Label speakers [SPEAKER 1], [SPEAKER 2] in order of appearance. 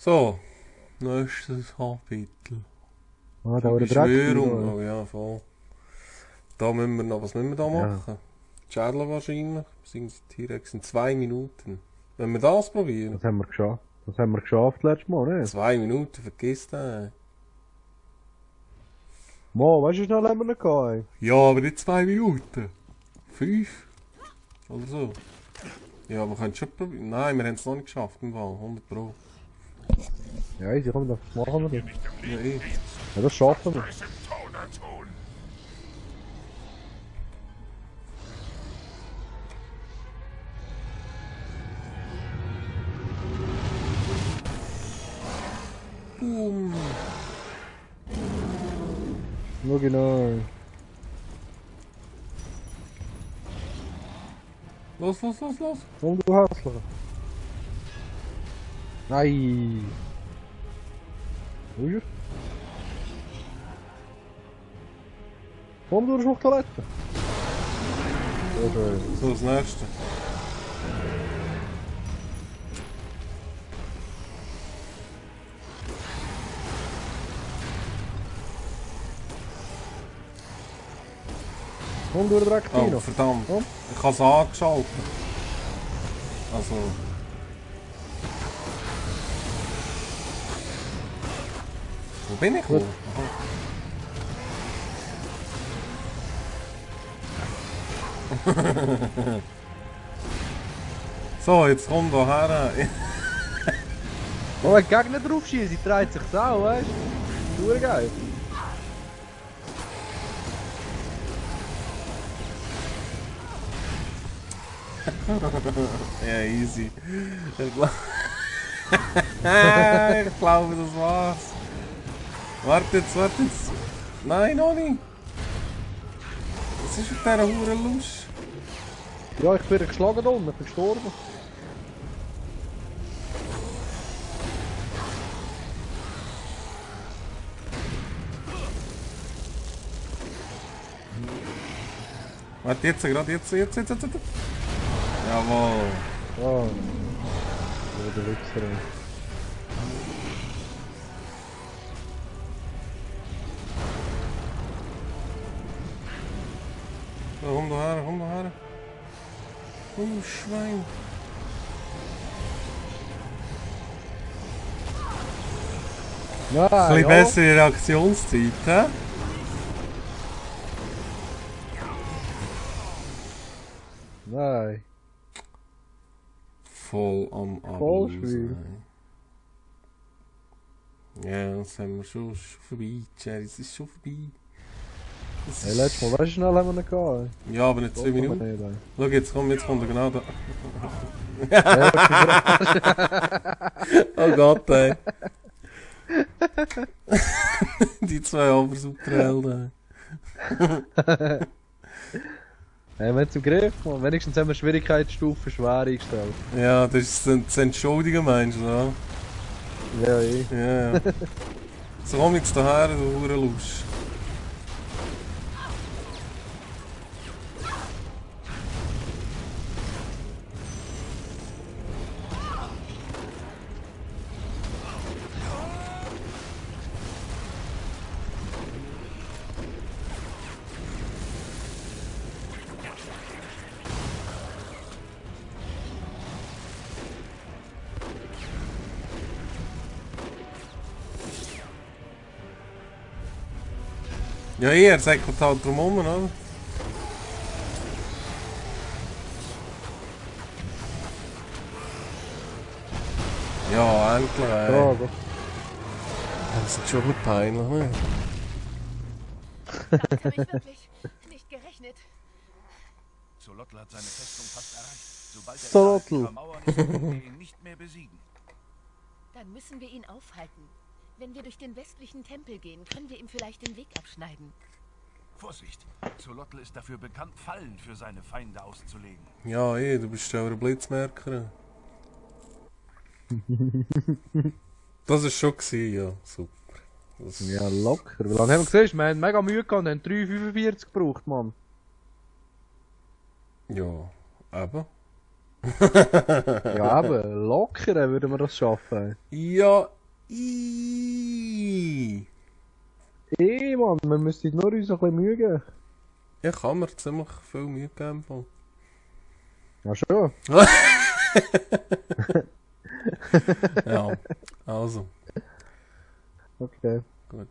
[SPEAKER 1] So, nächstes Kapitel.
[SPEAKER 2] Ah, da war der Dreck.
[SPEAKER 1] Beschwörung. Oh ja, voll. Da müssen wir noch, was müssen wir da
[SPEAKER 2] Ja.
[SPEAKER 1] machen? Schädel wahrscheinlich, beziehungsweise T-Rex in 2 Minuten. Wenn wir das probieren.
[SPEAKER 2] Das haben wir geschafft. Das haben wir geschafft letztes Mal, ne?
[SPEAKER 1] 2 Minuten, vergiss das.
[SPEAKER 2] Mo, weißt du, wie schnell haben wir noch gehabt?
[SPEAKER 1] Ja, aber nicht 2 Minuten. 5. Oder so. Ja, wir können es schon probieren. Nein, wir haben es noch nicht geschafft im Fall. 100 Pro.
[SPEAKER 2] Ja, easy, komm, das machen wir.
[SPEAKER 1] Ja, ich.
[SPEAKER 2] Ja, das schaffen wir.
[SPEAKER 1] Boom.
[SPEAKER 2] Schau genau.
[SPEAKER 1] Los.
[SPEAKER 2] Komm, du Hässlicher. Nein. Wo ist er? Komm, du auf die Toilette. So schön.
[SPEAKER 1] So, das nächste.
[SPEAKER 2] Komm, du Dreck,
[SPEAKER 1] Oh,
[SPEAKER 2] Tino.
[SPEAKER 1] verdammt.
[SPEAKER 2] Komm.
[SPEAKER 1] Ich habe es angeschaltet. Also. Wo bin ich?
[SPEAKER 2] Gut.
[SPEAKER 1] So, jetzt komm da her.
[SPEAKER 2] Oh, wenn Gegner drauf schießt, dreht sich auch, weißt du? Super geil.
[SPEAKER 1] Ja, easy. Ich glaube, das war's. Warte jetzt. Nein, noch nicht. Was ist mit dieser Hurenlust?
[SPEAKER 2] Ja, ich bin geschlagen da unten, ich bin gestorben.
[SPEAKER 1] Warte, jetzt. Jawohl.
[SPEAKER 2] Oh. Ja, der Wichser.
[SPEAKER 1] So, komm da her. Oh, Schwein.
[SPEAKER 2] Ja,
[SPEAKER 1] Ein bisschen bessere Reaktionszeit, hä?
[SPEAKER 2] Nein.
[SPEAKER 1] Voll am
[SPEAKER 2] Voll
[SPEAKER 1] Abend
[SPEAKER 2] schwierig.
[SPEAKER 1] sein. Ja, das haben wir schon vorbei, Jerry, es ist schon vorbei. Das
[SPEAKER 2] Hey, letztes Mal, weißt du, wie schnell haben wir noch gehabt?
[SPEAKER 1] Ja, aber nicht 2 Minuten. Schau, jetzt kommt er genau da. Oh Gott, ey. Die zwei Superhelden.
[SPEAKER 2] Hey, wir haben es im Griff, man. Wenigstens haben wir Schwierigkeitsstufe schwer eingestellt.
[SPEAKER 1] Ja, das ist das Entschuldigen, meinst du, oder?
[SPEAKER 2] Ja, eh.
[SPEAKER 1] Ja. So, komm jetzt daher, du Hurenlust. Ja, er säckelt halt drum herum, oder? Ja, endlich, ey.
[SPEAKER 2] Ja, gut.
[SPEAKER 1] Das ist schon gut peinlich, ne?
[SPEAKER 3] Damit habe ich wirklich nicht gerechnet.
[SPEAKER 4] Xolotl hat seine Festung fast erreicht. Sobald er
[SPEAKER 2] Xolotl.
[SPEAKER 4] innerhalb ihrer Mauern ist, können wir ihn nicht mehr besiegen.
[SPEAKER 3] Dann müssen wir ihn aufhalten. Wenn wir durch den westlichen Tempel gehen, können wir ihm vielleicht den Weg abschneiden.
[SPEAKER 4] Vorsicht! Xolotl ist dafür bekannt, Fallen für seine Feinde auszulegen.
[SPEAKER 1] Ja, du bist ja ein Blitzmerker. Das war schon gewesen, ja, super. Das
[SPEAKER 2] Ja, locker. Wie lange haben wir gesehen? Wir haben mega Mühe gehabt und haben 3,45 gebraucht, Mann.
[SPEAKER 1] Ja, eben.
[SPEAKER 2] Ja, aber locker würden wir das schaffen.
[SPEAKER 1] Ja,
[SPEAKER 2] Mann, wir müssen nur uns ein bisschen Mühe geben.
[SPEAKER 1] ich kann mir ziemlich viel Mühe geben. Voll.
[SPEAKER 2] Ja, schon.
[SPEAKER 1] Ja, also,
[SPEAKER 2] Okay.
[SPEAKER 1] gut.